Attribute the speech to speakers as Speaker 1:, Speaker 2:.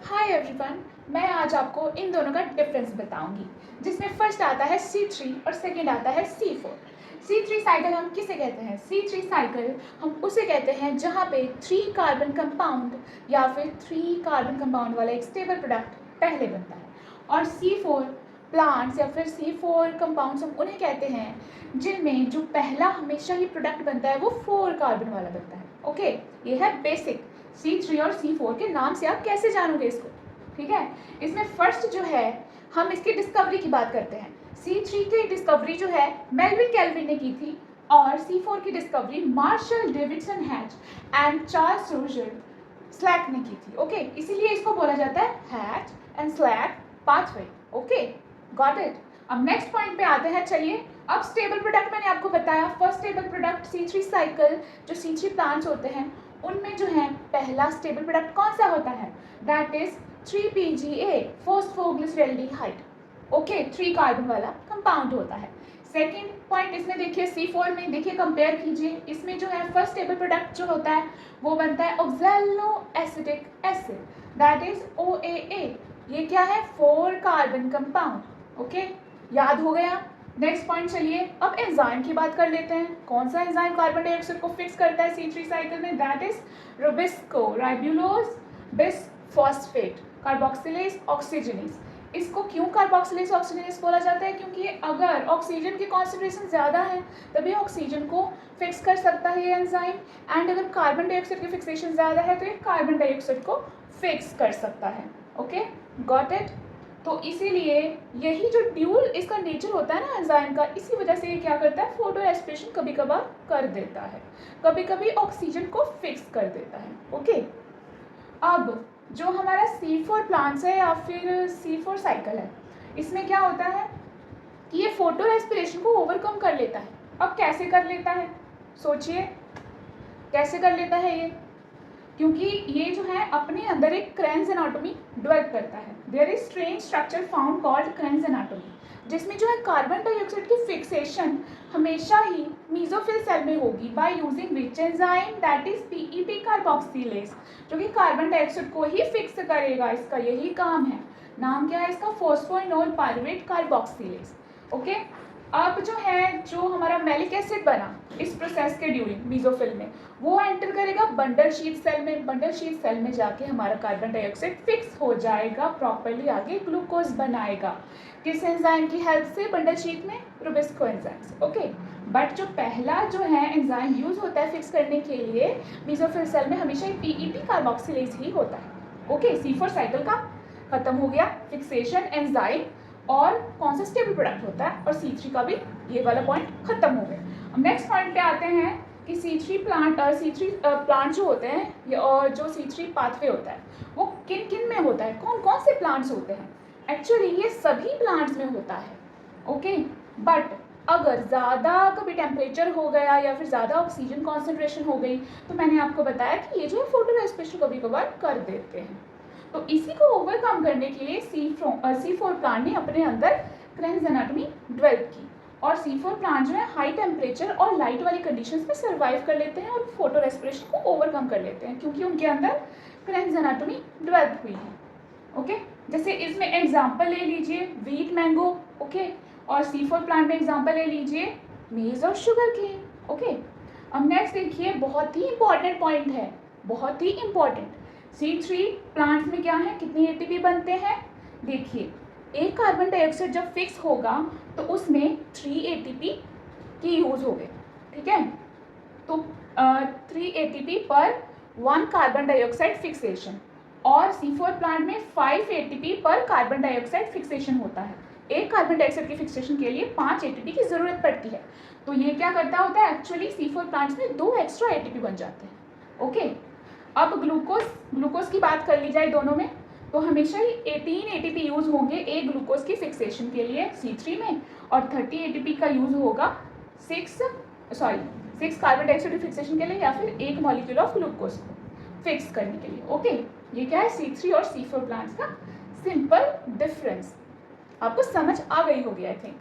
Speaker 1: Hi everyone, मैं आज आपको इन दोनों का डिफरेंस बताऊंगी, जिसमें फर्स्ट आता है C3 और सेकंड आता है C4। C3 साइकिल हम किसे कहते हैं? C3 साइकिल हम उसे कहते हैं जहाँ पे 3 कार्बन कंपाउंड या फिर 3 कार्बन कंपाउंड वाला एक स्टेबल प्रोडक्ट पहले बनता है। और C4 प्लांट्स या फिर C4 कंपाउंड्स हम उन्हें कहते हैं जिनमें जो पहला हमेशा ही प्रोडक्ट बनता है वो 4 कार्बन वाला बनता है। ओके, ये है बेसिक। C3 और C4 के नाम से आप कैसे जानोगे इसको? ठीक है, इसमें फर्स्ट जो है हम इसकी डिस्कवरी की बात करते हैं। C3 की डिस्कवरी जो है मेल्विन केल्विन ने की थी और C4 की discovery Marshall Davidson Hatch and Charles Roger Slack ने की थी। ओके, इसीलिए इसको बोला जाता है Hatch and Slack pathway. Okay, got it. अब नेक्स्ट पॉइंट पे आते हैं। चलिए, अब स्टेबल प्रोडक्ट मैंने आपको बताया। First stable product C3 cycle जो C3 प्लांट्स होते हैं उनमें जो है पहला स्टेबल प्रोडक्ट कौन सा होता है? That is 3PGA phosphoglyceraldehyde. Okay, 3 carbon वाला कंपाउंड होता है। सेकेंड पॉइंट इसमें देखिए C4 में, देखिए कंपेयर कीजिए, इसमें जो है फर्स्ट स्टेबल प्रोडक्ट जो होता है वो बनता है oxaloacetic acid, that is OAA। ये क्या है? 4 कार्बन कंपाउंड। ओके, याद हो गया। नेक्स्ट पॉइंट, चलिए अब एंजाइम की बात कर लेते हैं। कौन सा एंजाइम कार्बन डाइऑक्साइड को फिक्स करता है C3 साइकिल में? That is Rubisco ribulose bisphosphate carboxylase oxygenase. इसको क्यों कार्बोक्सिलेज ऑक्सीजनेज बोला जाता है? क्योंकि अगर ऑक्सीजन की कॉन्सेंट्रेशन ज़्यादा है तभी ऑक्सीजन को फिक्स कर सकता है ये एंजाइम, एंड अगर कार्बन डाइऑक्साइड की फिक्सेशन ज़्यादा है तो ये कार्बन डाइऑक्साइड को फिक्स कर सकता है। Okay, got it. तो इसीलिए यही जो ड्यूल इसका नेचर होता है ना एंजाइम का, इसी वजह से ये क्या करता है? फोटो रेस्पिरेशन कभी कभार कर देता है, कभी कभी ऑक्सीजन को फिक्स कर देता है। ओके, अब जो हमारा C4 प्लांट्स है या फिर C4 साइकिल है, इसमें क्या होता है कि ये फोटो रेस्पिरेशन को ओवरकम कर लेता है। अब कैसे कर लेता है? सोचिए कैसे कर लेता है ये? क्योंकि ये जो है अपने अंदर एक क्रेन्स एनाटॉमी डेवलप करता है। There is strange structure found called Kranz anatomy, जिसमें जो है कार्बन डाइऑक्साइड की फिक्सेशन हमेशा ही मेसोफिल सेल में होगी by using which enzyme? That is PEP carboxylase, जो कि कार्बन डाइऑक्साइड को ही फिक्स करेगा। इसका यही काम है। नाम क्या है इसका? Phosphoenol pyruvate carboxylase. ओके, अब जो है जो हमारा मैलिक एसिड बना इस प्रोसेस के ड्यूरिंग मेसोफिल में, वो एंटर करेगा बंडल शीट सेल में। बंडल शीट सेल में जाके हमारा कार्बन डाइऑक्साइड फिक्स हो जाएगा प्रॉपर्ली, आगे ग्लूकोज बनाएगा। किस एंजाइम की हेल्प से? बंडल शीट में रुबिस्को एंजाइम से। ओके, बट जो पहला जो है एंजाइम यूज होता है फिक्स करने के लिए मेसोफिल सेल में, हमेशा PEP कार्बोक्सिलेज ही होता है। ओके, C4 साइकिल का खत्म हो गया, फिक्सेशन एंजाइम और कौन सा स्टेबल प्रोडक्ट होता है, और C3 का भी ये वाला पॉइंट खत्म हो गया। अब नेक्स्ट पॉइंट पे आते हैं कि C3 प्लांट जो होते हैं और जो C3 पाथवे होता है वो किन किन में होता है? कौन कौन से प्लांट्स होते हैं? एक्चुअली ये सभी प्लांट्स में होता है। ओके, बट अगर ज़्यादा कभी टेम्परेचर हो गया या फिर ज़्यादा ऑक्सीजन कॉन्सेंट्रेशन हो गई तो मैंने आपको बताया कि ये जो है फोटो रेस्पिरेशन कभी कभार कर देते हैं। तो इसी को ओवरकम करने के लिए C4 प्लांट ने अपने अंदर क्रेन्स एनाटॉमी डेवलप की, और C4 प्लांट जो है हाई टेम्परेचर और लाइट वाली कंडीशंस में सर्वाइव कर लेते हैं और फोटो रेस्पिरेशन को ओवरकम कर लेते हैं क्योंकि उनके अंदर क्रेन्स एनाटॉमी डेवलप हुई है। ओके, जैसे इसमें एग्जाम्पल ले लीजिए वीट मैंगो। ओके, और C4 प्लांट में एग्जाम्पल ले लीजिए मेज और शुगर केन। ओके, अब नेक्स्ट देखिए, बहुत ही इंपॉर्टेंट पॉइंट है, बहुत ही इंपॉर्टेंट। C3 प्लांट्स में क्या है, कितनी ATP बनते हैं? देखिए, एक कार्बन डाइऑक्साइड जब फिक्स होगा तो उसमें 3 ATP की यूज हो गए। ठीक है, तो 3 ATP पर 1 कार्बन डाइऑक्साइड फिक्सेशन, और C4 प्लांट में 5 ATP पर कार्बन डाइऑक्साइड फिक्सेशन होता है। एक कार्बन डाइऑक्साइड की फिक्सेशन के लिए 5 ATP की ज़रूरत पड़ती है। तो ये क्या करता होता है? एक्चुअली C4 प्लांट्स में 2 एक्स्ट्रा ATP बन जाते हैं। ओके, अब ग्लूकोज की बात कर ली जाए दोनों में, तो हमेशा ही 18 ATP यूज होंगे एक ग्लूकोज की फिक्सेशन के लिए C3 में, और 30 ATP का यूज होगा 6 कार्बन डाइऑक्साइड की फिक्सेशन के लिए या फिर एक मॉलिक्यूल ऑफ ग्लूकोज को फिक्स करने के लिए। ओके, ये क्या है C3 और C4 प्लांट्स का सिंपल डिफरेंस। आपको समझ आ गई होगी आई थिंक।